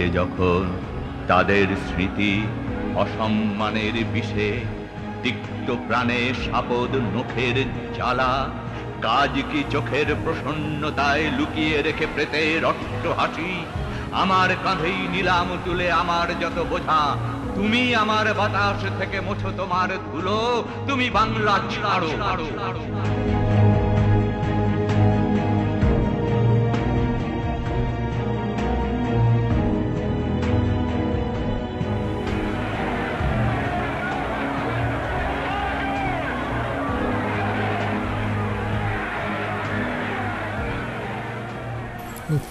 আজকে যখন তাদের স্মৃতি অসম্মানের বিষে, তিক্ত প্রাণে সাপদ নখের জ্বালা, কাজ কি চোখের প্রসন্নতায় লুকিয়ে রেখে প্রেতের অট্ট হাসি, আমার কাঁধেই নিলাম তুলে আমার যত বোঝা, তুমি আমার বাতাস থেকে মোছো তোমার ধুলো, তুমি বাংলা ছাড়ো।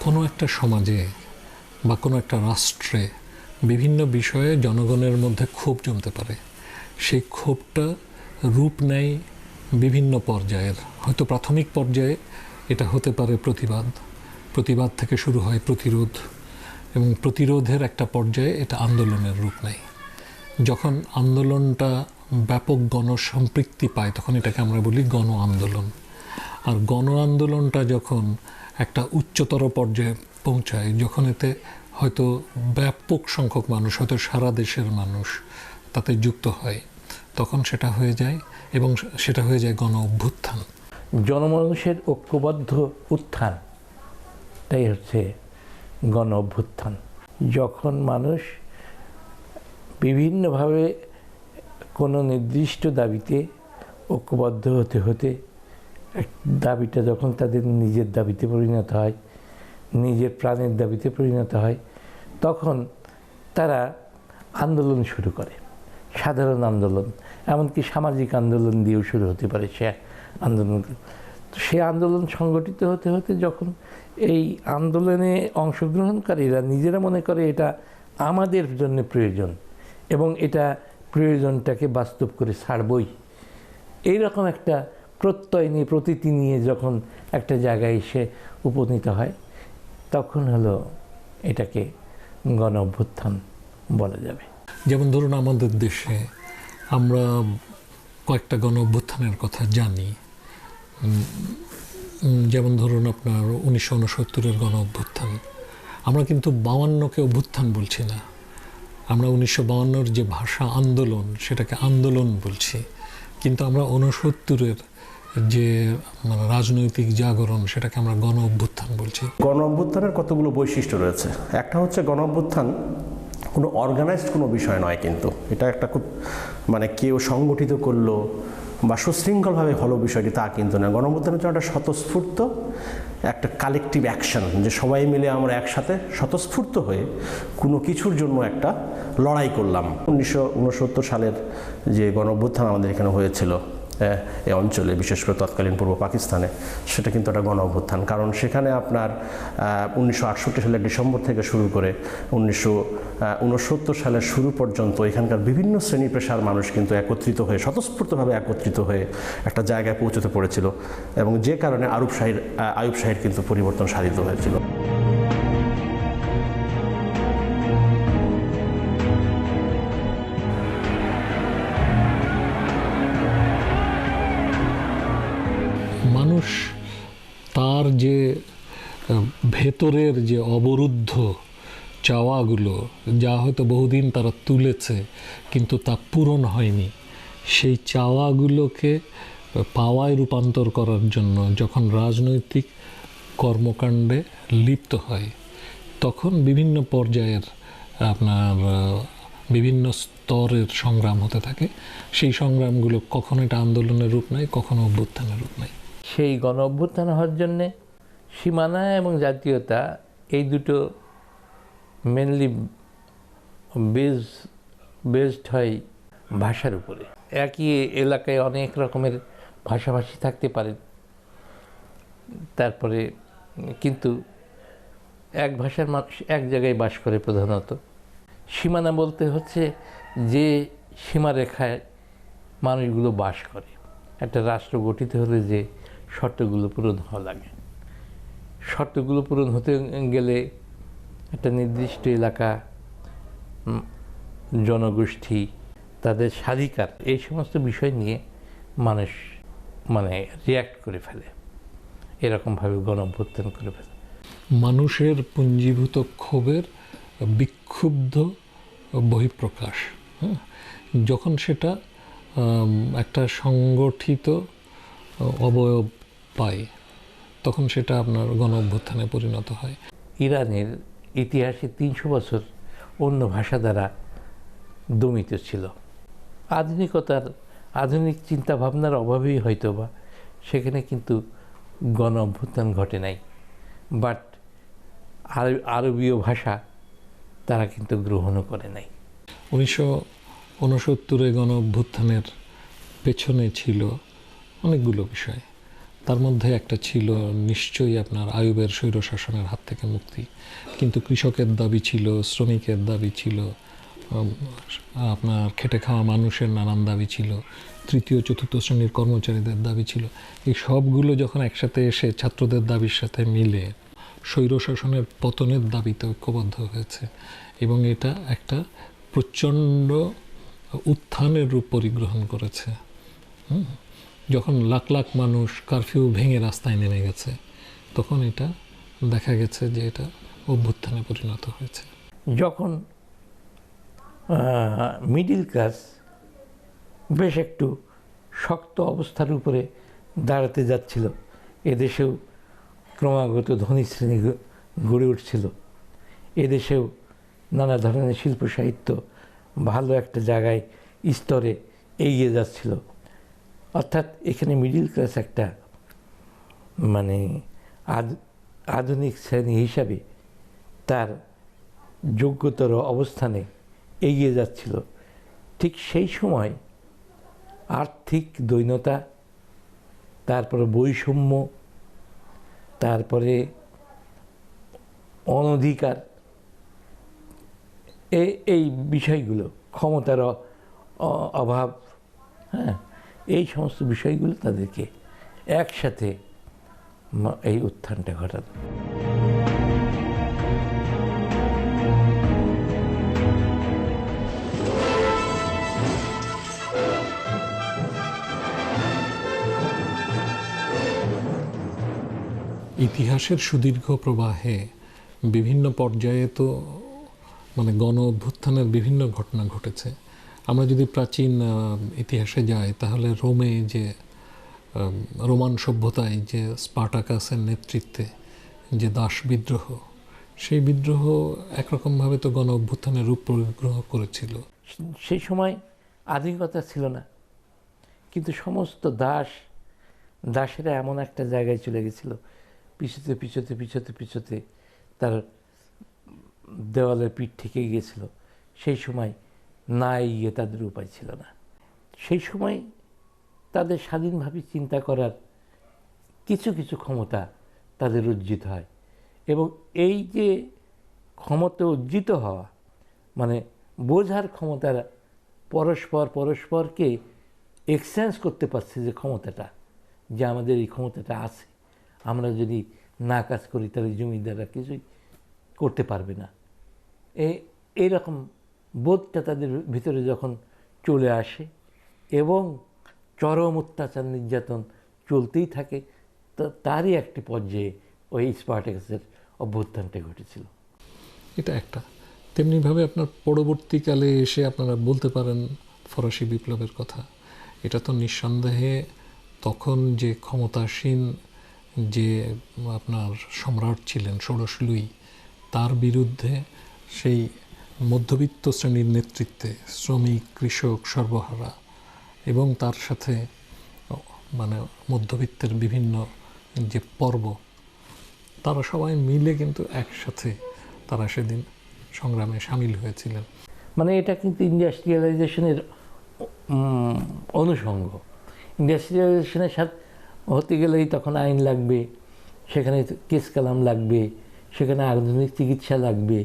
কোনো একটা সমাজে বা কোনো একটা রাষ্ট্রে বিভিন্ন বিষয়ে জনগণের মধ্যে ক্ষোভ জমতে পারে। সেই ক্ষোভটা রূপ নেয় বিভিন্ন পর্যায়ের। হয়তো প্রাথমিক পর্যায়ে এটা হতে পারে প্রতিবাদ থেকে শুরু হয় প্রতিরোধ, এবং প্রতিরোধের একটা পর্যায়ে এটা আন্দোলনের রূপ নেয়। যখন আন্দোলনটা ব্যাপক গণসম্পৃক্তি পায় তখন এটাকে আমরা বলি গণ আন্দোলন। আর গণ আন্দোলনটা যখন একটা উচ্চতর পর্যায়ে পৌঁছায়, যখন এতে হয়তো ব্যাপক সংখ্যক মানুষ, হয়তো সারা দেশের মানুষ তাতে যুক্ত হয়, তখন সেটা হয়ে যায়, এবং সেটা হয়ে যায় গণ অভ্যুত্থান। জনমানুষের ঐক্যবদ্ধ উত্থান, তাই হচ্ছে গণ অভ্যুত্থান। যখন মানুষ বিভিন্নভাবে কোনো নির্দিষ্ট দাবিতে ঐক্যবদ্ধ হতে হতে দাবিটা যখন তাদের নিজের দাবিতে পরিণত হয়, নিজের প্রাণের দাবিতে পরিণত হয়, তখন তারা আন্দোলন শুরু করে। সাধারণ আন্দোলন, এমনকি সামাজিক আন্দোলন দিয়েও শুরু হতে পারে সে আন্দোলন। সে আন্দোলন সংগঠিত হতে হতে যখন এই আন্দোলনে অংশগ্রহণকারীরা নিজেরা মনে করে এটা আমাদের জন্য প্রয়োজন এবং এটা প্রয়োজনটাকে বাস্তব করে ছাড়বই, এইরকম একটা প্রত্যয় নিয়ে, প্রতীতি নিয়ে যখন একটা জায়গায় এসে উপনীত হয়, তখন হলো এটাকে গণ অভ্যুত্থান বলা যাবে। যেমন ধরুন আমাদের দেশে আমরা কয়েকটা গণ অভ্যুত্থানের কথা জানি। যেমন ধরুন আপনার 1969-এর গণ অভ্যুত্থান। আমরা কিন্তু 52-কে অভ্যুত্থান বলছি না, আমরা 1952-র যে ভাষা আন্দোলন সেটাকে আন্দোলন বলছি। কিন্তু আমরা 69-এর যে মানে রাজনৈতিক জাগরণ সেটাকে আমরা গণ অভ্যুত্থান বলছি। গণ অভ্যুত্থানের কতগুলো বৈশিষ্ট্য রয়েছে। একটা হচ্ছে গণ অভ্যুত্থান কোনো অর্গানাইজড কোনো বিষয় নয়, কিন্তু এটা একটা খুব মানে কেউ সংগঠিত করলো বা সুশৃঙ্খলভাবে হলো বিষয়টি তা কিন্তু না। গণ অভ্যুত্থান হচ্ছে একটা স্বতঃস্ফূর্ত একটা কালেকটিভ অ্যাকশন, যে সবাই মিলে আমরা একসাথে স্বতঃস্ফূর্ত হয়ে কোনো কিছুর জন্য একটা লড়াই করলাম। 1969 সালের যে গণ অভ্যুত্থান আমাদের এখানে হয়েছিল এই অঞ্চলে, বিশেষ করে তৎকালীন পূর্ব পাকিস্তানে, সেটা কিন্তু একটা গণ অভ্যুত্থান। কারণ সেখানে আপনার 1968 সালের ডিসেম্বর থেকে শুরু করে 1969 সালের শুরু পর্যন্ত এখানকার বিভিন্ন শ্রেণী পেশার মানুষ কিন্তু একত্রিত হয়ে, স্বতঃস্ফূর্তভাবে একত্রিত হয়ে একটা জায়গায় পৌঁছতে পড়েছিল, এবং যে কারণে আইয়ুব শাহীর কিন্তু পরিবর্তন সাধিত হয়েছিল। মানুষ তার যে ভেতরের যে অবরুদ্ধ চাওয়াগুলো, যা হয়তো বহুদিন তারা তুলেছে কিন্তু তা পূরণ হয়নি, সেই চাওয়াগুলোকে পাওয়ায় রূপান্তর করার জন্য যখন রাজনৈতিক কর্মকাণ্ডে লিপ্ত হয়, তখন বিভিন্ন পর্যায়ের আপনার বিভিন্ন স্তরের সংগ্রাম হতে থাকে। সেই সংগ্রামগুলো কখনো এটা আন্দোলনের রূপ নেয়, কখনো অভ্যুত্থানের রূপ নেয়। সেই গণ অভ্যুত্থান হওয়ার জন্যে সীমানা এবং জাতীয়তা, এই দুটো মেনলি বেসড হয় ভাষার উপরে। একই এলাকায় অনেক রকমের ভাষাভাষী থাকতে পারে, তারপরে কিন্তু এক ভাষার মানুষ এক জায়গায় বাস করে। প্রধানত সীমানা বলতে হচ্ছে যে সীমারেখায় মানুষগুলো বাস করে। একটা রাষ্ট্র গঠিত হলে যে শর্তগুলো পূরণ হওয়া লাগে, শর্তগুলো পূরণ হতে গেলে একটা নির্দিষ্ট এলাকা, জনগোষ্ঠী, তাদের স্বাধিকার, এই সমস্ত বিষয় নিয়ে মানুষ মানে রিয়্যাক্ট করে ফেলে, এরকমভাবে গণ অভ্যুত্থান করে ফেলে। মানুষের পুঞ্জীভূত ক্ষোভের বিক্ষুব্ধ বহিঃপ্রকাশ। হ্যাঁ, যখন সেটা একটা সংগঠিত অবয়ব পায় তখন সেটা আপনার গণ অভ্যুত্থানে পরিণত হয়। ইরানের ইতিহাসে 300 বছর অন্য ভাষা দ্বারা দমিত ছিল। আধুনিক চিন্তাভাবনার অভাবেই হয়তোবা সেখানে কিন্তু গণ অভ্যুত্থান ঘটে নাই, বাট আরবীয় ভাষা তারা কিন্তু গ্রহণও করে নাই। 1969 গণ অভ্যুত্থানের পেছনে ছিল অনেকগুলো বিষয়। তার মধ্যে একটা ছিল নিশ্চয়ই আপনার আইয়ুবের স্বৈরশাসনের হাত থেকে মুক্তি, কিন্তু কৃষকের দাবি ছিল, শ্রমিকের দাবি ছিল, আপনার খেটে খাওয়া মানুষের নানান দাবি ছিল, তৃতীয় চতুর্থ শ্রেণীর কর্মচারীদের দাবি ছিল। এই সবগুলো যখন একসাথে এসে ছাত্রদের দাবির সাথে মিলে স্বৈরশাসনের পতনের দাবিতে ঐক্যবদ্ধ হয়েছে এবং এটা একটা প্রচণ্ড উত্থানের রূপ পরিগ্রহণ করেছে। যখন লাখ লাখ মানুষ কারফিউ ভেঙে রাস্তায় নেমে গেছে তখন এটা দেখা গেছে যে এটা অভ্যুত্থানে পরিণত হয়েছে। যখন মিডিল ক্লাস বেশ একটু শক্ত অবস্থার উপরে দাঁড়াতে যাচ্ছিল, এদেশেও ক্রমাগত ধনী শ্রেণী গড়ে উঠছিল, এদেশেও নানা ধরনের শিল্প সাহিত্য ভালো একটা জায়গায় স্তরে এগিয়ে যাচ্ছিল। অর্থাৎ এখানে মিডিল ক্লাস একটা মানে আধুনিক শ্রেণী হিসাবে তার যোগ্যতর অবস্থানে এগিয়ে যাচ্ছিল। ঠিক সেই সময় আর্থিক দৈন্যতা, তারপরে বৈষম্য, তারপরে অনধিকার, এই বিষয়গুলো, ক্ষমতার অভাব, হ্যাঁ, এই সমস্ত বিষয়গুলো তাদেরকে একসাথে এই উত্থানটা ঘটালো। ইতিহাসের সুদীর্ঘ প্রবাহে বিভিন্ন পর্যায়ে তো মানে গণ অভ্যুত্থানের বিভিন্ন ঘটনা ঘটেছে। আমরা যদি প্রাচীন ইতিহাসে যাই তাহলে রোমে যে রোমান সভ্যতায় যে স্পার্টাকাসের নেতৃত্বে যে দাস বিদ্রোহ, সেই বিদ্রোহ একরকমভাবে তো গণ অভ্যুত্থানের রূপ গ্রহণ করেছিল। সেই সময় আধুনিকতা ছিল না, কিন্তু সমস্ত দাসেরা এমন একটা জায়গায় চলে গেছিল, পিছতে তার দেওয়ালের পিঠ থেকে গিয়েছিল। সেই সময় না এগিয়ে তাদের উপায় ছিল না। সেই সময় তাদের স্বাধীনভাবে চিন্তা করার কিছু ক্ষমতা তাদের অর্জিত হয়, এবং এই যে ক্ষমতা অর্জিত হওয়া মানে বোঝার ক্ষমতার পরস্পরকে এক্সচেঞ্জ করতে পারছে, যে ক্ষমতাটা, যে আমাদের এই ক্ষমতাটা আছে, আমরা যদি না কাজ করি তাহলে জমিদাররা কিছুই করতে পারবে না। এইরকম বোধটা তাদের ভিতরে যখন চলে আসে এবং চরম অত্যাচার নির্যাতন চলতেই থাকে, তারই একটি পর্যায়ে ওই স্পার্টাকাসের অভ্যুত্থানটা ঘটেছিল। এটা একটা। তেমনিভাবে আপনার পরবর্তীকালে এসে আপনারা বলতে পারেন ফরাসি বিপ্লবের কথা। এটা তো নিঃসন্দেহে তখন যে ক্ষমতাসীন যে আপনার সম্রাট ছিলেন ষোড়শ লুই, তার বিরুদ্ধে সেই মধ্যবিত্ত শ্রেণীর নেতৃত্বে শ্রমিক, কৃষক, সর্বহারা এবং তার সাথে মানে মধ্যবিত্তের বিভিন্ন যে পর্ব, তারা সবাই মিলে কিন্তু একসাথে তারা সেদিন সংগ্রামে সামিল হয়েছিলেন। মানে এটা কিন্তু ইন্ডাস্ট্রিয়ালাইজেশনের অনুষঙ্গ। ইন্ডাস্ট্রিয়ালাইজেশনের সাথে হতে গেলেই তখন আইন লাগবে, সেখানে কেস কালাম লাগবে, সেখানে আধুনিক চিকিৎসা লাগবে,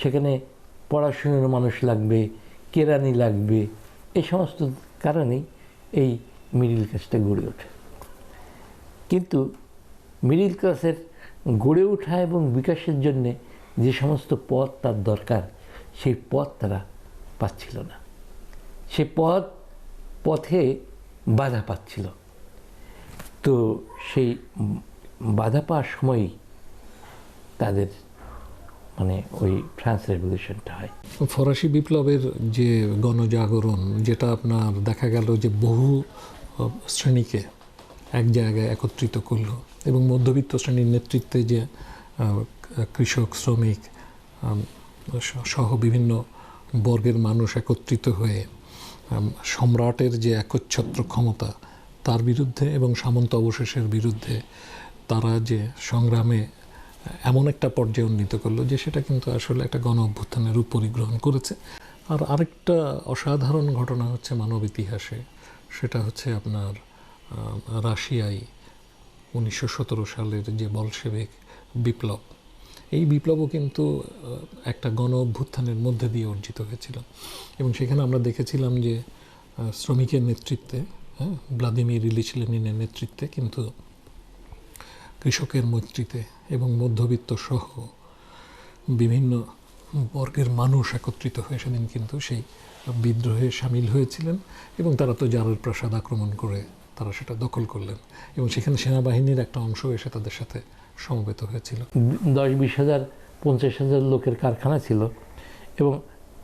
সেখানে পড়াশুনোর মানুষ লাগবে, কেরানি লাগবে। এই সমস্ত কারণেই এই মিডিল ক্লাসটা গড়ে ওঠে। কিন্তু মিডিল ক্লাসের গড়ে ওঠা এবং বিকাশের জন্যে যে সমস্ত পথ তার দরকার, সেই পথ তারা পাচ্ছিল না। সে পথে বাধা পাচ্ছিল। তো সেই বাধা পাওয়ার সময়ই তাদের মানে ওই ফ্রান্স রেভলিউশনটা হয়। ফরাসি বিপ্লবের যে গণজাগরণ, যেটা আপনার দেখা গেল যে বহু শ্রেণীকে এক জায়গায় একত্রিত করলো, এবং মধ্যবিত্ত শ্রেণীর নেতৃত্বে যে কৃষক, শ্রমিক সহ বিভিন্ন বর্গের মানুষ একত্রিত হয়ে সম্রাটের যে একচ্ছত্র ক্ষমতা তার বিরুদ্ধে এবং সামন্ত অবশেষের বিরুদ্ধে তারা যে সংগ্রামে এমন একটা পর্যায়ে উন্নীত করলো যে সেটা কিন্তু আসলে একটা গণ অভ্যুত্থানের রূপ পরিগ্রহণ করেছে। আর আরেকটা অসাধারণ ঘটনা হচ্ছে মানব ইতিহাসে, সেটা হচ্ছে আপনার রাশিয়ায় 1917 সালের যে বলশেভিক বিপ্লব, এই বিপ্লবও কিন্তু একটা গণ অভ্যুত্থানের মধ্যে দিয়ে অর্জিত হয়েছিল। এবং সেখানে আমরা দেখেছিলাম যে শ্রমিকের নেতৃত্বে, ভ্লাদিমির ইলিচ লেনিনের নেতৃত্বে, কিন্তু কৃষকের মৈত্রীতে এবং মধ্যবিত্ত সহ বিভিন্ন বর্গের মানুষ একত্রিত হয়ে সেদিন কিন্তু সেই বিদ্রোহে সামিল হয়েছিলেন, এবং তারা তো জারের প্রাসাদ আক্রমণ করে তারা সেটা দখল করলেন, এবং সেখানে সেনাবাহিনীর একটা অংশ এসে তাদের সাথে সমবেত হয়েছিল। 10-20 হাজার 50 হাজার লোকের কারখানা ছিল, এবং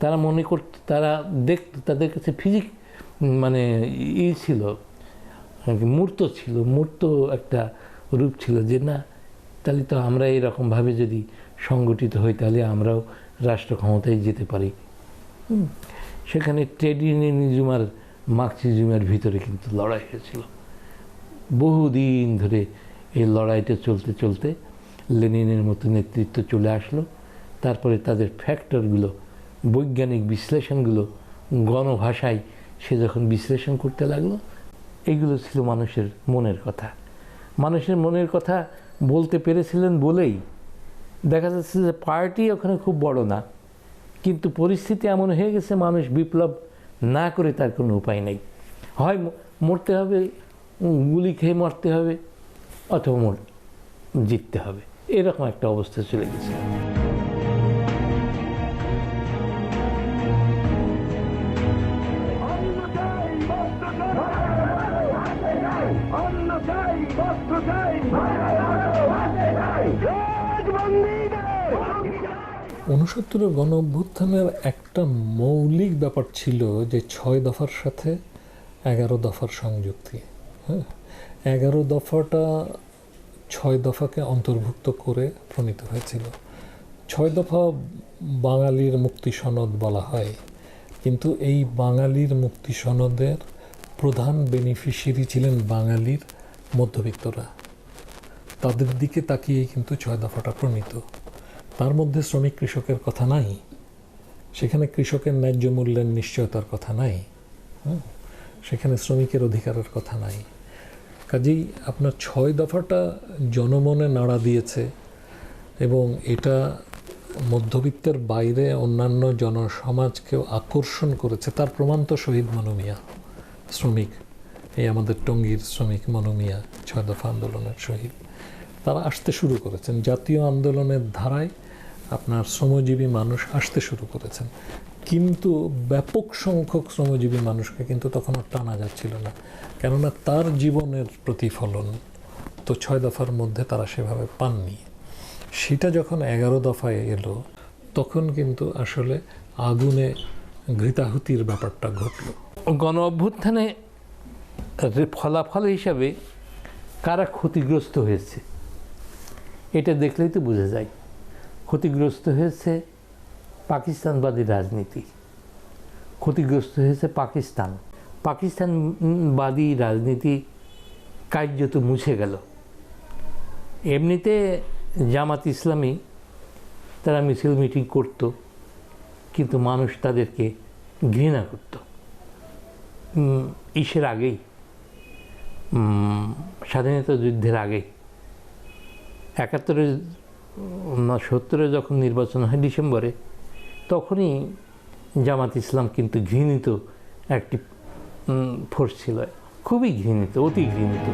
তারা মনে করত, তারা দেখত, তাদের কাছে ফিজিক মানে ছিল, মূর্ত ছিল, মূর্ত একটা রূপ ছিল যে না, তাহলে তো আমরা এরকমভাবে যদি সংগঠিত হই তাহলে আমরাও রাষ্ট্র ক্ষমতায় যেতে পারি। সেখানে ট্রেড ইউনিয়নিজম আর মার্কসিজমের ভিতরে কিন্তু লড়াই হয়েছিল বহুদিন ধরে। এই লড়াইটা চলতে চলতে লেনিনের মতো নেতৃত্ব চলে আসলো। তারপরে তাদের ফ্যাক্টরগুলো, বৈজ্ঞানিক বিশ্লেষণগুলো গণভাষায় সে যখন বিশ্লেষণ করতে লাগলো, এগুলো ছিল মানুষের মনের কথা। মানুষের মনের কথা বলতে পেরেছিলেন বলেই দেখা যাচ্ছে যে পার্টি ওখানে খুব বড় না, কিন্তু পরিস্থিতি এমন হয়ে গেছে মানুষ বিপ্লব না করে তার কোনো উপায় নেই। হয় মরতে হবে, গুলি খেয়ে মরতে হবে, অথবা জিততে হবে, এরকম একটা অবস্থা চলে গেছে। ঊনসত্তরের গণ অভ্যুত্থানের একটা মৌলিক ব্যাপার ছিল যে 6 দফার সাথে 11 দফার সংযুক্তি। 11 দফাটা 6 দফাকে অন্তর্ভুক্ত করে প্রণীত হয়েছিল। 6 দফা বাঙালির মুক্তি সনদ বলা হয়, কিন্তু এই বাঙালির মুক্তি সনদের প্রধান বেনিফিশিয়ারি ছিলেন বাঙালির মধ্যবিত্তরা। তাদের দিকে তাকিয়েই কিন্তু 6 দফাটা প্রণীত। তার মধ্যে শ্রমিক কৃষকের কথা নাই, সেখানে কৃষকের ন্যায্য মূল্যের নিশ্চয়তার কথা নাই, সেখানে শ্রমিকের অধিকারের কথা নাই। কাজেই আপনার 6 দফাটা জনমনে নাড়া দিয়েছে, এবং এটা মধ্যবিত্তের বাইরে অন্যান্য জনসমাজকেও আকর্ষণ করেছে। তার প্রমাণ তো শহীদ মনু মিয়া, শ্রমিক, এই আমাদের টঙ্গীর শ্রমিক মনু মিয়া 6 দফা আন্দোলনের শহীদ। তারা আসতে শুরু করেছেন, জাতীয় আন্দোলনের ধারায় আপনার শ্রমজীবী মানুষ আসতে শুরু করেছেন, কিন্তু ব্যাপক সংখ্যক শ্রমজীবী মানুষকে কিন্তু তখন আর টানা যাচ্ছিল না, কেননা তার জীবনের প্রতিফলন তো 6 দফার মধ্যে তারা সেভাবে পাননি। সেটা যখন 11 দফায় এলো, তখন কিন্তু আসলে আগুনে ঘৃতাহুতির ব্যাপারটা ঘটল। গণ অভ্যুত্থানে ফলাফল হিসাবে কারা ক্ষতিগ্রস্ত হয়েছে এটা দেখলেই তো বোঝা যায়। ক্ষতিগ্রস্ত হয়েছে পাকিস্তানবাদী রাজনীতি, ক্ষতিগ্রস্ত হয়েছে পাকিস্তানবাদী রাজনীতি কার্যত মুছে গেল। এমনিতে জামাত ইসলামী তারা মিছিল মিটিং করত, কিন্তু মানুষ তাদেরকে ঘৃণা করত। ইসের আগেই, স্বাধীনতা যুদ্ধের আগে, 71-70 যখন নির্বাচন হয় ডিসেম্বরে, তখনই জামাত ইসলাম কিন্তু ঘৃণিত একটি ফোর্স ছিল, খুবই ঘৃণিত, অতি ঘৃণিত।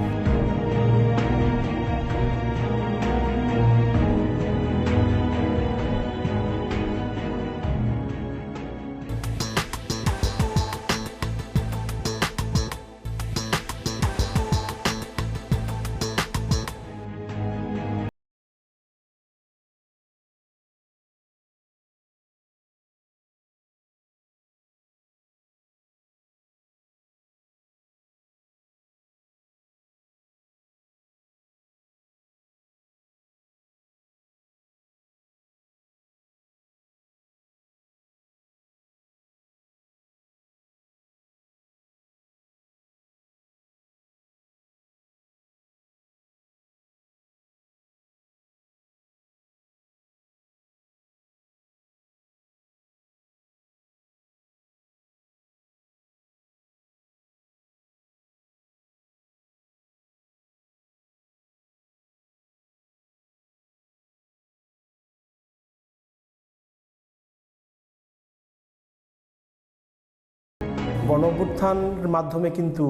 গণঅভ্যুত্থানের মাধ্যমে কিন্তু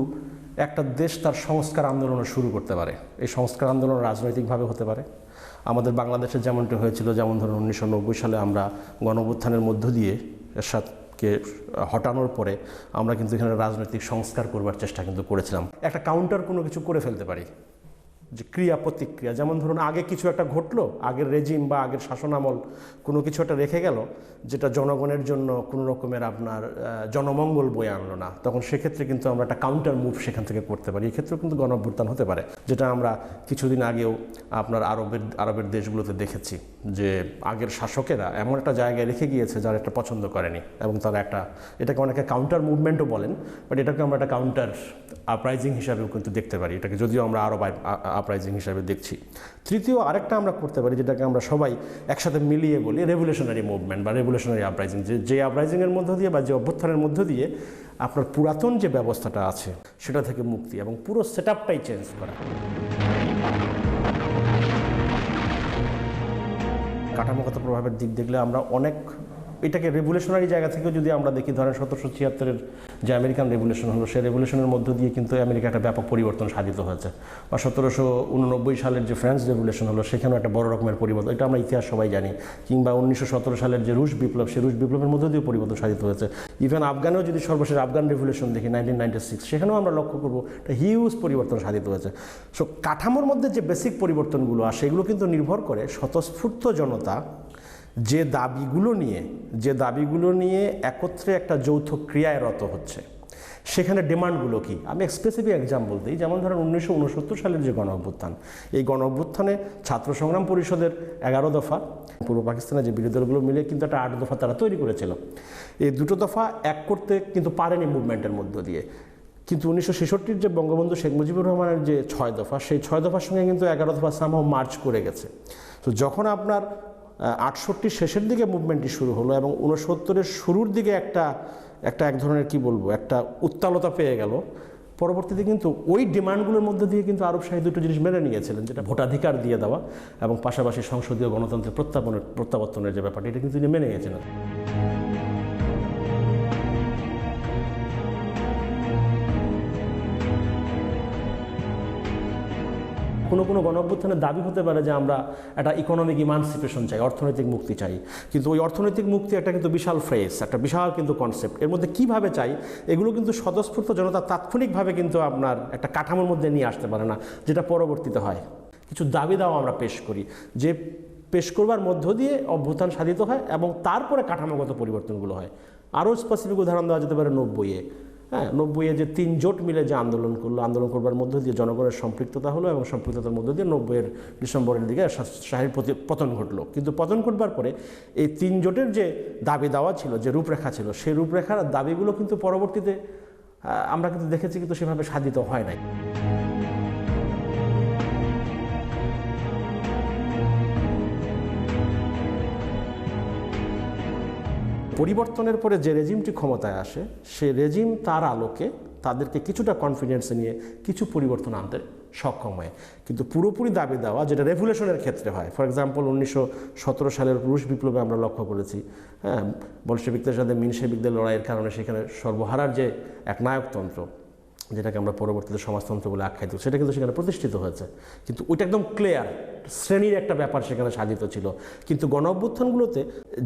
একটা দেশ তার সংস্কার আন্দোলন শুরু করতে পারে। এই সংস্কার আন্দোলন রাজনৈতিকভাবে হতে পারে। আমাদের বাংলাদেশে যেমনটি হয়েছিল, যেমন ধরুন 1990 সালে আমরা গণঅভ্যুত্থানের মধ্য দিয়ে এরশাদকে হটানোর পরে আমরা কিন্তু এখানে রাজনৈতিক সংস্কার করবার চেষ্টা কিন্তু করেছিলাম। একটা কাউন্টার কোনো কিছু করে ফেলতে পারি, যে ক্রিয়া প্রতিক্রিয়া, যেমন ধরুন আগে কিছু একটা ঘটলো, আগের রেজিম বা আগের শাসনামল কোনো কিছু একটা রেখে গেল যেটা জনগণের জন্য কোনো রকমের আপনার জনমঙ্গল বয়ে আনলো না, তখন সেক্ষেত্রে কিন্তু আমরা একটা কাউন্টার মুভ সেখান থেকে করতে পারি। এক্ষেত্রেও কিন্তু গণঅভ্যুত্থান হতে পারে, যেটা আমরা কিছুদিন আগেও আপনার আরবের দেশগুলোতে দেখেছি, যে আগের শাসকেরা এমন একটা জায়গায় রেখে গিয়েছে যারা এটা পছন্দ করেনি, এবং তারা এটাকে অনেকে কাউন্টার মুভমেন্টও বলেন, বাট এটাকে আমরা একটা কাউন্টার আপরাইজিং হিসাবেও কিন্তু দেখতে পারি, এটাকে যদিও আমরা আরব আপরাইজিং হিসাবে দেখছি। তৃতীয় আরেকটা আমরা করতে পারি, যেটাকে আমরা সবাই একসাথে মিলিয়ে বলি রেভলিউশনারি মুভমেন্ট বা রেভলিউশনারি আপরাইজিং, যে আপরাইজিংয়ের মধ্য দিয়ে বা যে অভ্যুত্থানের মধ্য দিয়ে আপনার পুরাতন যে ব্যবস্থাটা আছে সেটা থেকে মুক্তি এবং পুরো সেট আপটাই চেঞ্জ করা। কাঠামোগত প্রভাবের দিক দেখলে আমরা অনেক এটাকে রেভলিউশনারি জায়গা থেকেও যদি আমরা দেখি, ধরেন 1776-এর যে আমেরিকান রেভলিউশন হলো, সেই রেভলিউশনের মধ্য দিয়ে কিন্তু আমেরিকা একটা ব্যাপক পরিবর্তন সাধিত হয়েছে, বা 1789 সালের যে ফ্রান্স রেভলিউশন হলো সেখানেও একটা বড় রকমের পরিবর্তন, এটা আমরা ইতিহাস সবাই জানি। কিংবা 1917 সালের যে রুশ বিপ্লব, সেই রুশ বিপ্লবের মধ্য দিয়েও পরিবর্তন সাধিত হয়েছে। ইভেন আফগানেও যদি সর্বশেষ আফগান রেভলিউশন দেখি 1996, সেখানেও আমরা লক্ষ্য করবো একটা হিউজ পরিবর্তন সাধিত হয়েছে। সো কাঠামোর মধ্যে যে বেসিক পরিবর্তনগুলো আসে সেগুলো কিন্তু নির্ভর করে স্বতঃস্ফূর্ত জনতা যে দাবিগুলো নিয়ে একত্রে একটা যৌথ ক্রিয়ায় রত হচ্ছে, সেখানে ডিমান্ডগুলো কি। আমি স্পেসিফিক এক্সাম্পল দিই, যেমন ধরেন 1969 সালের যে গণঅভ্যুত্থান, এই গণঅভ্যুত্থানে ছাত্র সংগ্রাম পরিষদের 11 দফা, পূর্ব পাকিস্তানের যে বিরোধী দলগুলো মিলে কিন্তু একটা 8 দফা তারা তৈরি করেছিল। এই দুটো দফা এক করতে কিন্তু পারেনি মুভমেন্টের মধ্য দিয়ে, কিন্তু 1966-র যে বঙ্গবন্ধু শেখ মুজিবুর রহমানের যে 6 দফা, সেই 6 দফার সঙ্গে কিন্তু 11 দফা সামহাও মার্চ করে গেছে। তো যখন আপনার 68 শেষের দিকে মুভমেন্টটি শুরু হলো এবং 69-এর শুরুর দিকে এক ধরনের কি বলবো, একটা উত্তালতা পেয়ে গেল, পরবর্তীতে কিন্তু ওই ডিমান্ডগুলোর মধ্যে দিয়ে কিন্তু আরব শাহী দুটো জিনিস মেনে নিয়েছিলেন, যেটা ভোটাধিকার দিয়ে দেওয়া এবং পাশাপাশি সংসদীয় গণতন্ত্রের প্রত্যাবর্তনের যে ব্যাপারটা, এটা কিন্তু তিনি মেনে নিয়েছিলেন। কোনো গণঅভ্যুত্থানের দাবি হতে পারে যে আমরা একটা ইকোনমিক ইমানসিপেশন চাই, অর্থনৈতিক মুক্তি চাই, কিন্তু ওই অর্থনৈতিক মুক্তি একটা কিন্তু বিশাল ফ্রেজ, একটা বিশাল কিন্তু কনসেপ্ট। এর মধ্যে কিভাবে চাই এগুলো কিন্তু স্বতঃস্ফূর্ত জনতা তাৎক্ষণিকভাবে কিন্তু আপনার একটা কাঠামোর মধ্যে নিয়ে আসতে পারে না, যেটা পরবর্তীতে হয়। কিছু দাবি দাওয়া আমরা পেশ করি, যে পেশ করবার মধ্য দিয়ে অভ্যুত্থান সাধিত হয় এবং তারপরে কাঠামোগত পরিবর্তনগুলো হয়। আরও স্পেসিফিক উদাহরণ দেওয়া যেতে পারে 90-এ। 90-এ যে 3 জোট মিলে যে আন্দোলন করলো, আন্দোলন করবার মধ্য দিয়ে জনগণের সম্পৃক্ততা হলো এবং সম্পৃক্ততার মধ্য দিয়ে 90-এর ডিসেম্বরের দিকে শাহীর পতন ঘটলো। কিন্তু পতন ঘটবার পরে এই 3 জোটের যে দাবি দাওয়া ছিল, যে রূপরেখা ছিল, সেই রূপরেখার দাবিগুলো কিন্তু পরবর্তীতে আমরা কিন্তু দেখেছি কিন্তু সেভাবে সাধিত হয় নাই। পরিবর্তনের পরে যে রেজিমটি ক্ষমতায় আসে, সে রেজিম তার আলোকে তাদেরকে কিছুটা কনফিডেন্স নিয়ে কিছু পরিবর্তন আনতে সক্ষম হয়, কিন্তু পুরোপুরি দাবি দেওয়া যেটা রেভলিউশনের ক্ষেত্রে হয়। ফর এক্সাম্পল 1917 সালের রুশ বিপ্লবে আমরা লক্ষ্য করেছি, বলশেভিকদের সাথে মিনশেভিকদের লড়াইয়ের কারণে সেখানে সর্বহারার যে এক নায়কতন্ত্র, যেটাকে আমরা পরবর্তীতে সমাজতন্ত্র বলে আখ্যায়িত, সেটা কিন্তু সেখানে প্রতিষ্ঠিত হয়েছে, কিন্তু ওইটা একদম ক্লিয়ার শ্রেণীর একটা ব্যাপার সেখানে সাধিত ছিল। কিন্তু গণ অভ্যুত্থানগুলোতে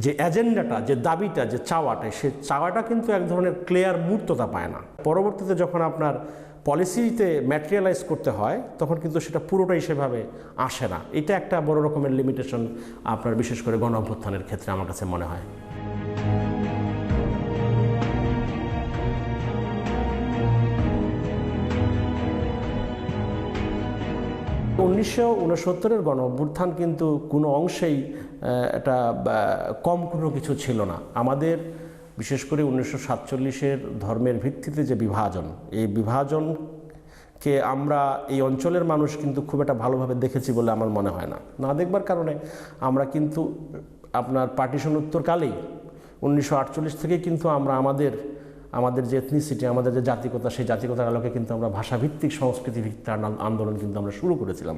যে এজেন্ডাটা, যে দাবিটা, যে চাওয়াটা, সে চাওয়াটা কিন্তু এক ধরনের ক্লিয়ার মূর্ততা পায় না। পরবর্তীতে যখন আপনার পলিসিতে ম্যাটেরিয়ালাইজ করতে হয় তখন কিন্তু সেটা পুরোটাই সেভাবে আসে না। এটা একটা বড় রকমের লিমিটেশন আপনার বিশেষ করে গণ অভ্যুত্থানের ক্ষেত্রে আমার কাছে মনে হয়। 1969-এর গণ অভ্যুত্থান কিন্তু কোনো অংশেই এটা কম কোনো কিছু ছিল না। আমাদের বিশেষ করে 1947-এর ধর্মের ভিত্তিতে যে বিভাজন, এই বিভাজনকে আমরা এই অঞ্চলের মানুষ কিন্তু খুব একটা ভালোভাবে দেখেছি বলে আমার মনে হয় না। না দেখবার কারণে আমরা কিন্তু আপনার পার্টিশন উত্তরকালেই 1948 থেকে কিন্তু আমরা আমাদের আমাদের যে এথনিসিটি, আমাদের যে জাতিকতা, সেই জাতিকতার আলোকে কিন্তু আমরা ভাষাভিত্তিক সংস্কৃতিভিত্তিক আন্দোলন কিন্তু আমরা শুরু করেছিলাম।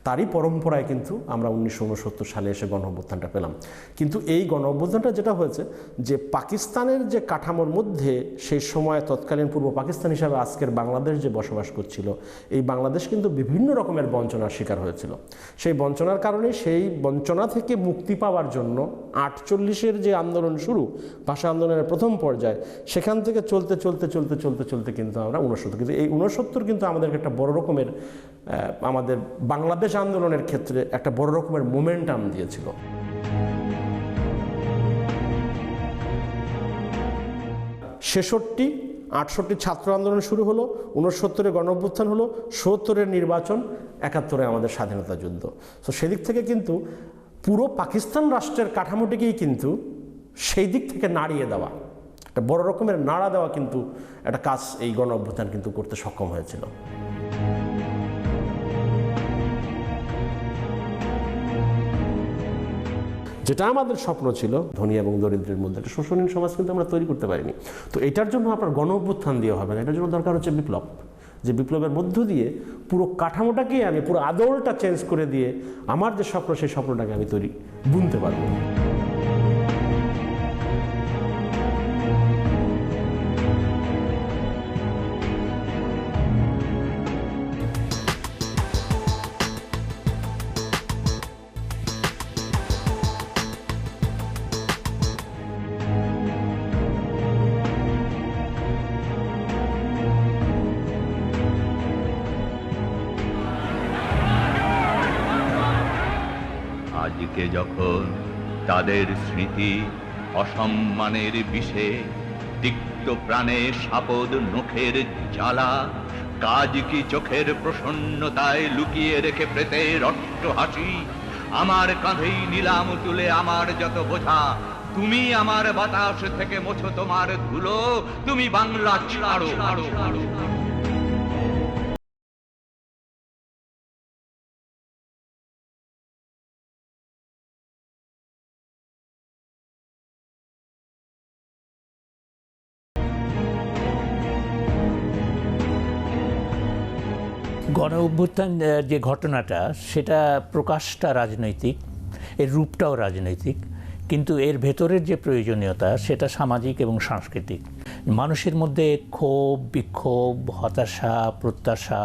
তারই পরম্পরায় কিন্তু আমরা 1969 সালে এসে গণ অভ্যুত্থানটা পেলাম। কিন্তু এই গণ অভ্যুত্থানটা যেটা হয়েছে যে পাকিস্তানের যে কাঠামোর মধ্যে সেই সময় তৎকালীন পূর্ব পাকিস্তান হিসাবে আজকের বাংলাদেশ যে বসবাস করছিল, এই বাংলাদেশ কিন্তু বিভিন্ন রকমের বঞ্চনার শিকার হয়েছিল। সেই বঞ্চনার কারণে সেই বঞ্চনা থেকে মুক্তি পাওয়ার জন্য 48-এর যে আন্দোলন শুরু, ভাষা আন্দোলনের প্রথম পর্যায়ে, সেখান থেকে চলতে চলতে চলতে চলতে চলতে কিন্তু আমরা 69, কিন্তু এই 69 কিন্তু আমাদেরকে একটা বড় রকমের আমাদের বাংলাদেশ আন্দোলনের ক্ষেত্রে একটা বড় রকমের মোমেন্টাম দিয়েছিল। 68 ছাত্র আন্দোলন শুরু হলো, 69-এ গণ অভ্যুত্থান হলো, 70-এর নির্বাচন, 71-এ আমাদের স্বাধীনতা যুদ্ধ। তো সেদিক থেকে কিন্তু পুরো পাকিস্তান রাষ্ট্রের কাঠামোটিকেই কিন্তু সেই দিক থেকে নাড়িয়ে দেওয়া, একটা বড় রকমের নাড়া দেওয়া কিন্তু একটা কাজ এই গণ অভ্যুত্থান কিন্তু করতে সক্ষম হয়েছিল। যেটা আমাদের স্বপ্ন ছিল, ধনী এবং দরিদ্রের মধ্যে একটা শোষণহীন সমাজ কিন্তু আমরা তৈরি করতে পারিনি। তো এটার জন্য আপনার গণ অভ্যুত্থান দিয়ে হবে না, এটার জন্য দরকার হচ্ছে বিপ্লব। যে বিপ্লবের মধ্য দিয়ে পুরো কাঠামোটাকে আমি, পুরো আদলটা চেঞ্জ করে দিয়ে আমার যে স্বপ্ন, সেই স্বপ্নটাকে আমি বুনতে পারবো। আজকে যখন তাদের স্মৃতি অসম্মানের বিষে, তিক্ত প্রাণে সাপদ নখের জ্বালা, কাজ কি চোখের প্রসন্নতায় লুকিয়ে রেখে প্রেতের রট্ট হাসি, আমার কাঁধেই নিলাম তুলে আমার যত বোঝা, তুমি আমার বাতাস থেকে মোছো তোমার ধুলো, তুমি বাংলা ছাড়ো। গণ অভ্যুত্থান যে ঘটনাটা, সেটা প্রকাশটা রাজনৈতিক, এর রূপটাও রাজনৈতিক, কিন্তু এর ভেতরের যে প্রয়োজনীয়তা সেটা সামাজিক এবং সাংস্কৃতিক। মানুষের মধ্যে ক্ষোভ, বিক্ষোভ, হতাশা, প্রত্যাশা,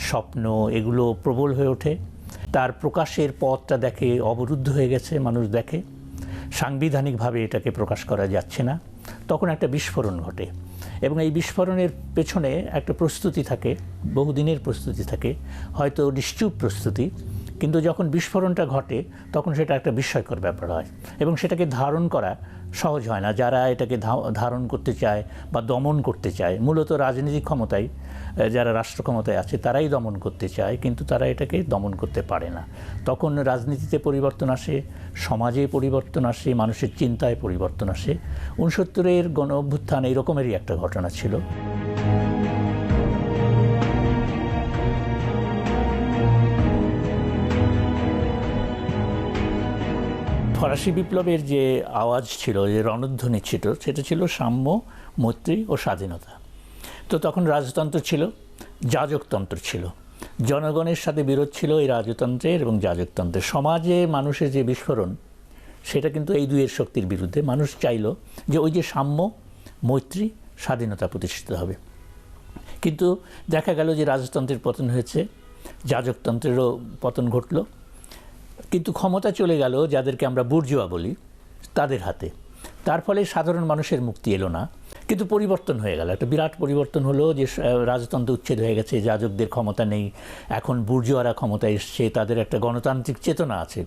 স্বপ্ন এগুলো প্রবল হয়ে ওঠে। তার প্রকাশের পথটা দেখে অবরুদ্ধ হয়ে গেছে, মানুষ দেখে সাংবিধানিকভাবে এটাকে প্রকাশ করা যাচ্ছে না। তখন একটা বিস্ফোরণ ঘটে এবং এই বিস্ফোরণের পেছনে একটা প্রস্তুতি থাকে, বহুদিনের প্রস্তুতি থাকে, হয়তো নিশ্চুপ প্রস্তুতি, কিন্তু যখন বিস্ফোরণটা ঘটে তখন সেটা একটা বিস্ময়কর ব্যাপার হয় এবং সেটাকে ধারণ করা সহজ হয় না। যারা এটাকে ধারণ করতে চায় বা দমন করতে চায়, মূলত রাজনৈতিক ক্ষমতায় যারা রাষ্ট্র ক্ষমতায় আছে তারাই দমন করতে চায়, কিন্তু তারা এটাকে দমন করতে পারে না। তখন রাজনীতিতে পরিবর্তন আসে, সমাজে পরিবর্তন আসে, মানুষের চিন্তায় পরিবর্তন আসে। 69-এর গণ অভ্যুত্থান এই রকমেরই একটা ঘটনা ছিল। ফরাসি বিপ্লবের যে আওয়াজ ছিল, যে রণধ্বনি ছিল, সেটা ছিল সাম্য, মৈত্রী ও স্বাধীনতা। তো তখন রাজতন্ত্র ছিল, যাজকতন্ত্র ছিল, জনগণের সাথে বিরোধ ছিল এই রাজতন্ত্রের এবং যাজকতন্ত্রের। সমাজে মানুষের যে বিস্ফোরণ, সেটা কিন্তু এই দুইয়ের শক্তির বিরুদ্ধে। মানুষ চাইল যে ওই যে সাম্য, মৈত্রী, স্বাধীনতা প্রতিষ্ঠিত হবে। কিন্তু দেখা গেল যে রাজতন্ত্রের পতন হয়েছে, যাজকতন্ত্রেরও পতন ঘটল, কিন্তু ক্ষমতা চলে গেল যাদেরকে আমরা বুর্জোয়া বলি, তাদের হাতে। তার ফলে সাধারণ মানুষের মুক্তি এলো না, কিন্তু পরিবর্তন হয়ে গেল, একটা বিরাট পরিবর্তন হলো যে রাজতন্ত্র উচ্ছেদ হয়ে গেছে, যাজকদের ক্ষমতা নেই, এখন বুর্জোয়ারা ক্ষমতা এসছে, তাদের একটা গণতান্ত্রিক চেতনা আছে।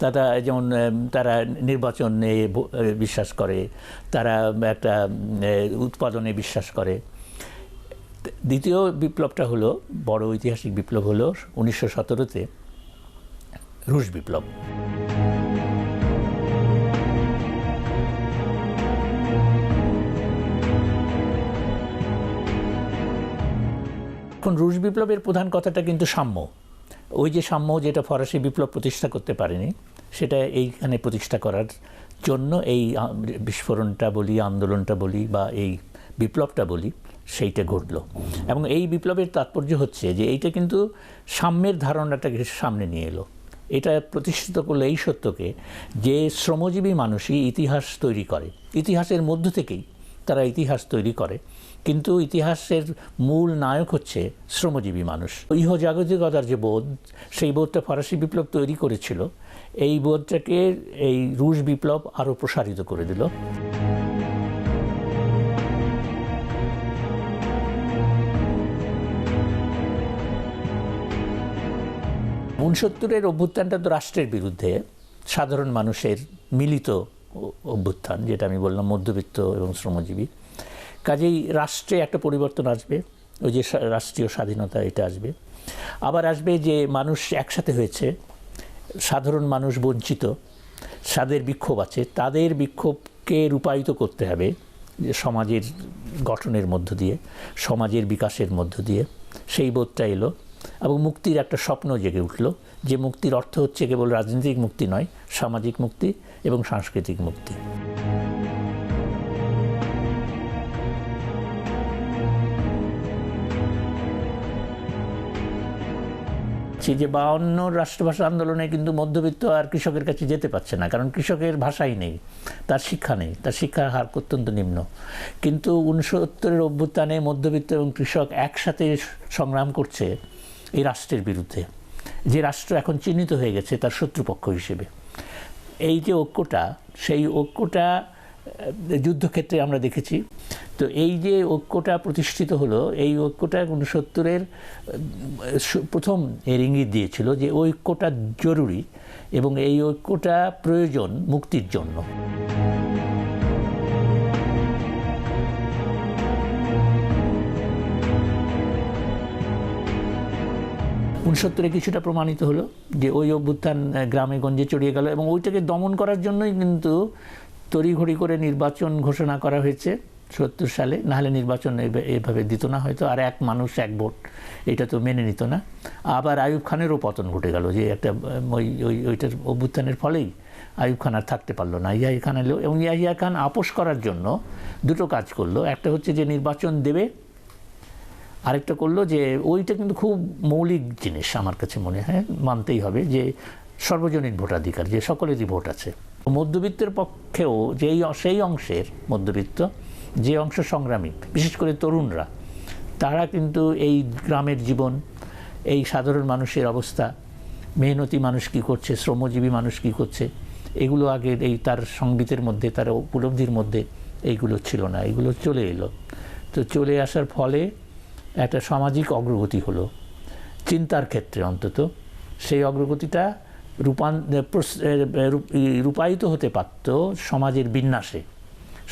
তারা যেমন তারা নির্বাচনে বিশ্বাস করে, তারা একটা উৎপাদনে বিশ্বাস করে। দ্বিতীয় বিপ্লবটা হলো, বড় ঐতিহাসিক বিপ্লব হলো 1917-তে রুশ বিপ্লব। এখন রুশ বিপ্লবের প্রধান কথাটা কিন্তু সাম্য। ওই যে সাম্য যেটা ফরাসি বিপ্লব প্রতিষ্ঠা করতে পারেনি, সেটা এইখানে প্রতিষ্ঠা করার জন্য এই বিস্ফোরণটা বলি, আন্দোলনটা বলি, বা এই বিপ্লবটা বলি, সেইটা ঘটল। এবং এই বিপ্লবের তাৎপর্য হচ্ছে যে এইটা কিন্তু সাম্যের ধারণাটাকে সামনে নিয়ে এলো। এটা প্রতিষ্ঠিত করলো এই সত্যকে যে শ্রমজীবী মানুষই ইতিহাস তৈরি করে, ইতিহাসের মধ্য থেকেই তারা ইতিহাস তৈরি করে, কিন্তু ইতিহাসের মূল নায়ক হচ্ছে শ্রমজীবী মানুষ। ইহজাগতিকতার যে বোধ, সেই বোধটা ফরাসি বিপ্লব তৈরি করেছিল, এই বোধটাকে এই রুশ বিপ্লব আরও প্রসারিত করে দিল। 69-এর অভ্যুত্থানটা তো রাষ্ট্রের বিরুদ্ধে সাধারণ মানুষের মিলিত অভ্যুত্থান, যেটা আমি বললাম মধ্যবিত্ত এবং শ্রমজীবী। কাজেই রাষ্ট্রে একটা পরিবর্তন আসবে, ওই যে রাষ্ট্রীয় স্বাধীনতা, এটা আসবে। আবার আসবে যে মানুষ একসাথে হয়েছে, সাধারণ মানুষ বঞ্চিত, তাদের বিক্ষোভ আছে, তাদের বিক্ষোভকে রূপায়িত করতে হবে যে সমাজের গঠনের মধ্য দিয়ে, সমাজের বিকাশের মধ্য দিয়ে। সেই বোধটা এলো এবং মুক্তির একটা স্বপ্ন জেগে উঠল, যে মুক্তির অর্থ হচ্ছে কেবল রাজনৈতিক মুক্তি নয়, সামাজিক মুক্তি এবং সাংস্কৃতিক মুক্তি। যে 52 রাষ্ট্রভাষা আন্দোলনে কিন্তু মধ্যবিত্ত আর কৃষকের কাছে যেতে পারছে না, কারণ কৃষকের ভাষাই নেই, তার শিক্ষা নেই, তার শিক্ষার হার অত্যন্ত নিম্ন। কিন্তু 69-এর অভ্যুত্থানে মধ্যবিত্ত এবং কৃষক একসাথে সংগ্রাম করছে এই রাষ্ট্রের বিরুদ্ধে, যে রাষ্ট্র এখন চিহ্নিত হয়ে গেছে তার শত্রুপক্ষ হিসেবে। এই যে ঐক্যটা, সেই ঐক্যটা যুদ্ধক্ষেত্রে আমরা দেখেছি। তো এই যে ঐক্যটা প্রতিষ্ঠিত হলো, এই ঐক্যটা 69-এর প্রথম এর ইঙ্গিত দিয়েছিল যে ঐক্যটা জরুরি এবং এই ঐক্যটা প্রয়োজন মুক্তির জন্য। 69-এ কিছুটা প্রমাণিত হলো যে ওই অভ্যুত্থান গ্রামে গঞ্জে ছড়িয়ে গেল এবং ওইটাকে দমন করার জন্যই কিন্তু তড়িঘড়ি করে নির্বাচন ঘোষণা করা হয়েছে 70 সালে। নাহলে নির্বাচন এভাবে দিত না হয়তো, আর এক মানুষ এক ভোট, এটা তো মেনে নিত না। আবার আইয়ুব খানেরও পতন ঘটে গেল, যে একটা ওইটার অভ্যুত্থানের ফলেই আইয়ুব খান আর থাকতে পারলো না, ইয়াহিয়া খান এলো। এবং ইয়াহিয়া খান আপোষ করার জন্য দুটো কাজ করলো, একটা হচ্ছে যে নির্বাচন দেবে, আরেকটা করলো যে ওইটা কিন্তু খুব মৌলিক জিনিস আমার কাছে মনে হয়, মানতেই হবে, যে সর্বজনীন ভোটাধিকার, যে সকলেরই ভোট আছে। মধ্যবিত্তের পক্ষেও সেই অংশের মধ্যবিত্ত, যে অংশ সংগ্রামী, বিশেষ করে তরুণরা, তারা কিন্তু এই গ্রামের জীবন, এই সাধারণ মানুষের অবস্থা, মেহনতি মানুষ কী করছে, শ্রমজীবী মানুষ কী করছে, এগুলো আগে এই তার সংগীতের মধ্যে, তার উপলব্ধির মধ্যে এইগুলো ছিল না, এগুলো চলে এলো। তো চলে আসার ফলে একটা সামাজিক অগ্রগতি হলো চিন্তার ক্ষেত্রে, অন্তত সেই অগ্রগতিটা রূপায়িত হতে পারত সমাজের বিন্যাসে।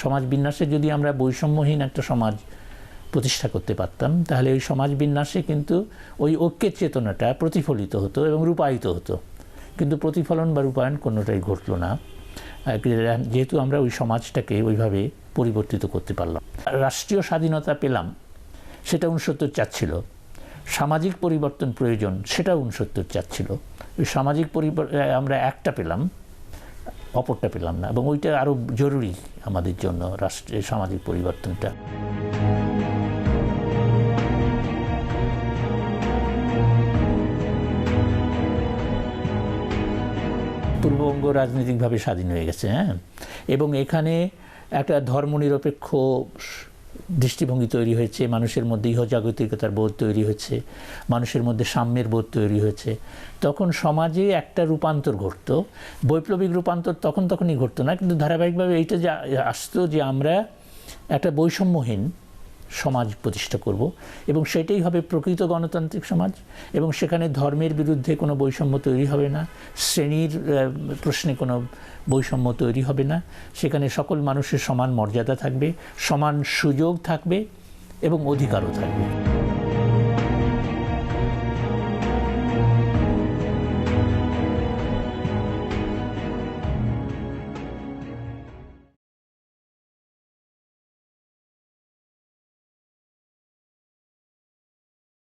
সমাজ বিন্যাসে যদি আমরা বৈষম্যহীন একটা সমাজ প্রতিষ্ঠা করতে পারতাম, তাহলে ওই সমাজ বিন্যাসে কিন্তু ওই ঐক্যের চেতনাটা প্রতিফলিত হতো এবং রূপায়িত হতো। কিন্তু প্রতিফলন বা রূপায়ণ কোনোটাই ঘটল না, যেহেতু আমরা ওই সমাজটাকে ওইভাবে পরিবর্তিত করতে পারলাম। রাষ্ট্রীয় স্বাধীনতা পেলাম, সেটা 69 চাচ্ছিল। সামাজিক পরিবর্তন প্রয়োজন, সেটা 69 চাচ্ছিল। ওই সামাজিক আমরা একটা পেলাম, অপরটা পেলাম না, এবং ওইটা আরও জরুরি আমাদের জন্য, রাষ্ট্রের সামাজিক পরিবর্তনটা। পূর্ববঙ্গ রাজনৈতিকভাবে স্বাধীন হয়ে গেছে, হ্যাঁ, এবং এখানে একটা ধর্মনিরপেক্ষ দৃষ্টিভঙ্গি তৈরি হয়েছে, মানুষের মধ্যে ইহজাগতিকতার বোধ তৈরি হয়েছে, মানুষের মধ্যে সাম্যের বোধ তৈরি হয়েছে। তখন সমাজে একটা রূপান্তর ঘটতো, বৈপ্লবিক রূপান্তর তখনই ঘটতো না, কিন্তু ধারাবাহিকভাবে এইটা যে আসতো যে আমরা একটা বৈষম্যহীন সমাজ প্রতিষ্ঠা করব, এবং সেটাই হবে প্রকৃত গণতান্ত্রিক সমাজ। এবং সেখানে ধর্মের বিরুদ্ধে কোনো বৈষম্য তৈরি হবে না, শ্রেণীর প্রশ্নে কোনো বৈষম্য তৈরি হবে না, সেখানে সকল মানুষের সমান মর্যাদা থাকবে, সমান সুযোগ থাকবে এবং অধিকারও থাকবে।